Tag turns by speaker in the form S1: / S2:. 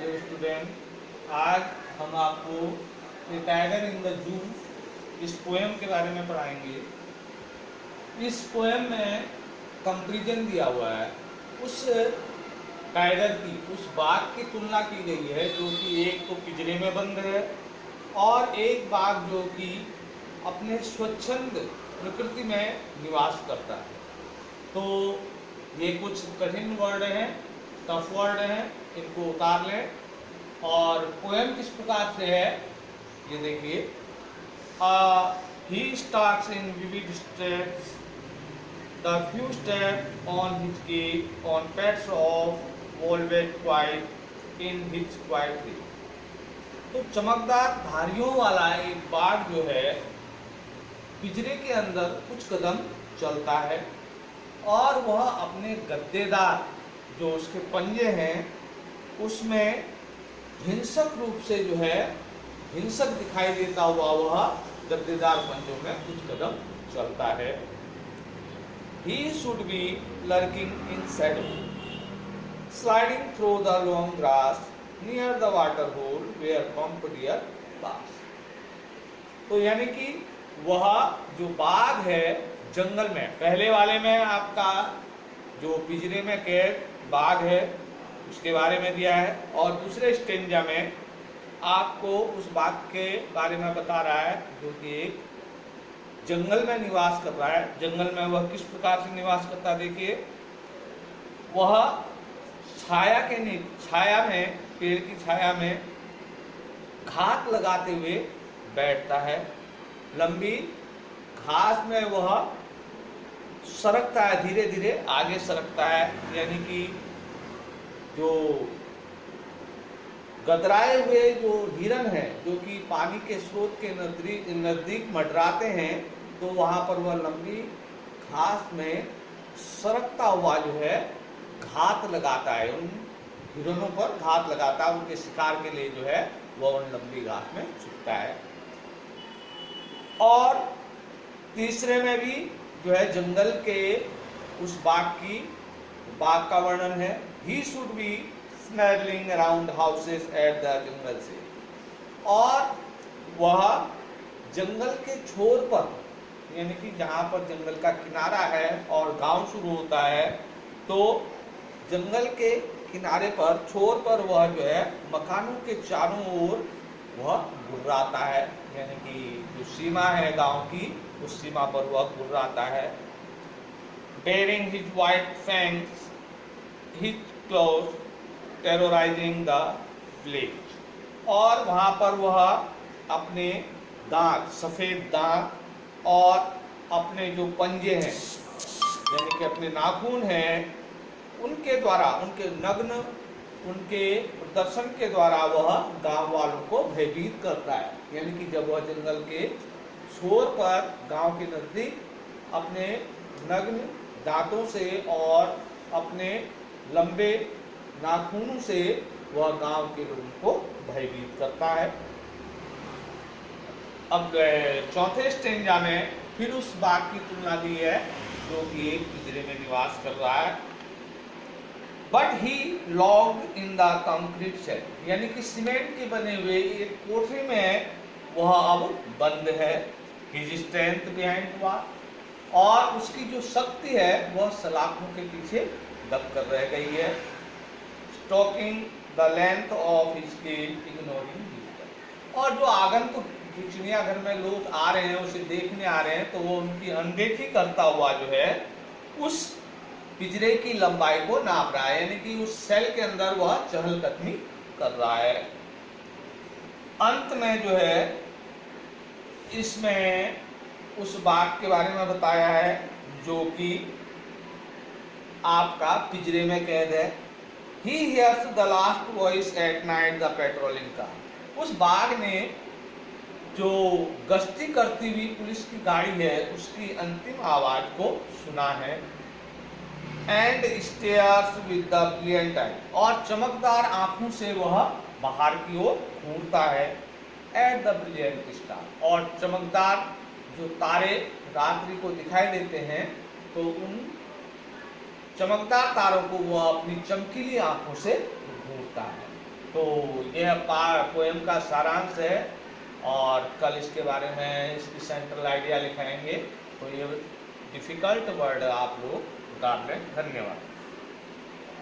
S1: Hello student, आज हम आपको ए टाइगर इन द जू इस पोएम के बारे में पढ़ाएंगे। इस पोएम में कंपैरिजन दिया हुआ है, उस टाइगर की, उस बाघ की तुलना की गई है जो कि एक तो पिंजरे में बंद है और एक बाघ जो कि अपने स्वच्छंद प्रकृति में निवास करता है। तो ये कुछ कठिन वर्ड हैं, टफ वर्ड हैं, इनको उतार लें। और पोएम किस प्रकार से है ये देखिए। He starts in vivid steps the few step on his cage on pads of velvet quiet in his quiet way. तो चमकदार धारियों वाला एक बाघ जो है पिंजरे के अंदर कुछ कदम चलता है और वह अपने गद्देदार जो उसके पंजे हैं उसमें हिंसक रूप से जो है हिंसक दिखाई देता हुआ वह गद्देदार पंजों में कुछ कदम चलता है। He should be lurking in shadow, sliding through the long grass near the water hole where pump deer pass। तो यानी कि वह जो बाघ है जंगल में, पहले वाले में आपका जो पिंजरे में कैद बाघ है उसके बारे में दिया है और दूसरे स्टेंजा में आपको उस बाघ के बारे में बता रहा है जो कि एक जंगल में निवास कर रहा है। जंगल में वह किस प्रकार से निवास करता है देखिए। वह छाया के नीचे, छाया में, पेड़ की छाया में घात लगाते हुए बैठता है। लंबी घास में वह सरकता है, धीरे धीरे आगे सरकता है। यानी कि जो गदराए हुए जो हिरन है जो कि पानी के स्रोत के नजदीक मंडराते हैं तो वहां पर वह लंबी घास में सरकता हुआ जो है घात लगाता है, उन हिरनों पर घात लगाता है, उनके शिकार के लिए जो है वह उन लंबी घास में छुपता है। और तीसरे में भी जो है जंगल के उस बाघ का वर्णन है। He should be snarling around houses at the jungle से, और वह जंगल के छोर पर, यानी कि जहाँ पर जंगल का किनारा है और गांव शुरू होता है, तो जंगल के किनारे पर, छोर पर वह जो है मकानों के चारों ओर वह गुर्राता है। यानी कि जो सीमा है गांव की उस सीमा पर वह गुर्राता है। Bearing his white fangs, his claws terrorizing the village। और वहाँ पर वह अपने दांत, सफेद दांत और अपने जो पंजे हैं यानी कि अपने नाखून हैं उनके द्वारा, उनके नग्न, उनके प्रदर्शन के द्वारा वह गांव वालों को भयभीत करता है। यानी कि जब वह जंगल के छोर पर गांव के नजदीक अपने नग्न दांतों से और अपने लंबे नाखूनों से वह गांव के लोगों को भयभीत करता है। अब चौथे स्टेंजा में फिर उस बाघ की तुलना दी है जो कि एक पिंजरे में निवास कर रहा है। But he locked in the concrete shell, यानी कि सीमेंट के बने हुए एक कोठरी में वह अब बंद है। हिज स्ट्रेंथ बिहाइंड वॉल, और उसकी जो शक्ति है वह सलाखों के पीछे दब कर रह गई है। Stalking the length of his cage ignoring visitor, और जो आगंतुक, जो चिड़ियाघर में लोग आ रहे हैं, उसे देखने आ रहे हैं, तो वो उनकी अनदेखी करता हुआ जो है उस पिंजरे की लंबाई को नाप रहा है। यानी कि उस सेल के अंदर वह चहलकदमी कर रहा है। अंत में जो है इसमें उस बाघ के बारे में बताया है जो कि आपका पिंजरे में कैद है। He hears the last voice at night the patrolling car। उस बाघ ने जो गश्ती करती हुई पुलिस की गाड़ी है उसकी अंतिम आवाज को सुना है। And stares with the brilliant eye, और चमकदार आंखों से वह बाहर की ओर घूरता है। At the brilliant star, और चमकदार जो तारे रात्रि को दिखाई देते हैं तो उन चमकदार तारों को वह अपनी चमकीली आंखों से घूरता है। तो यह पोएम का सारांश है और कल इसके बारे में इसकी सेंट्रल आइडिया लिखाएंगे। तो ये डिफिकल्ट वर्ड आप लोग उतार लें। धन्यवाद।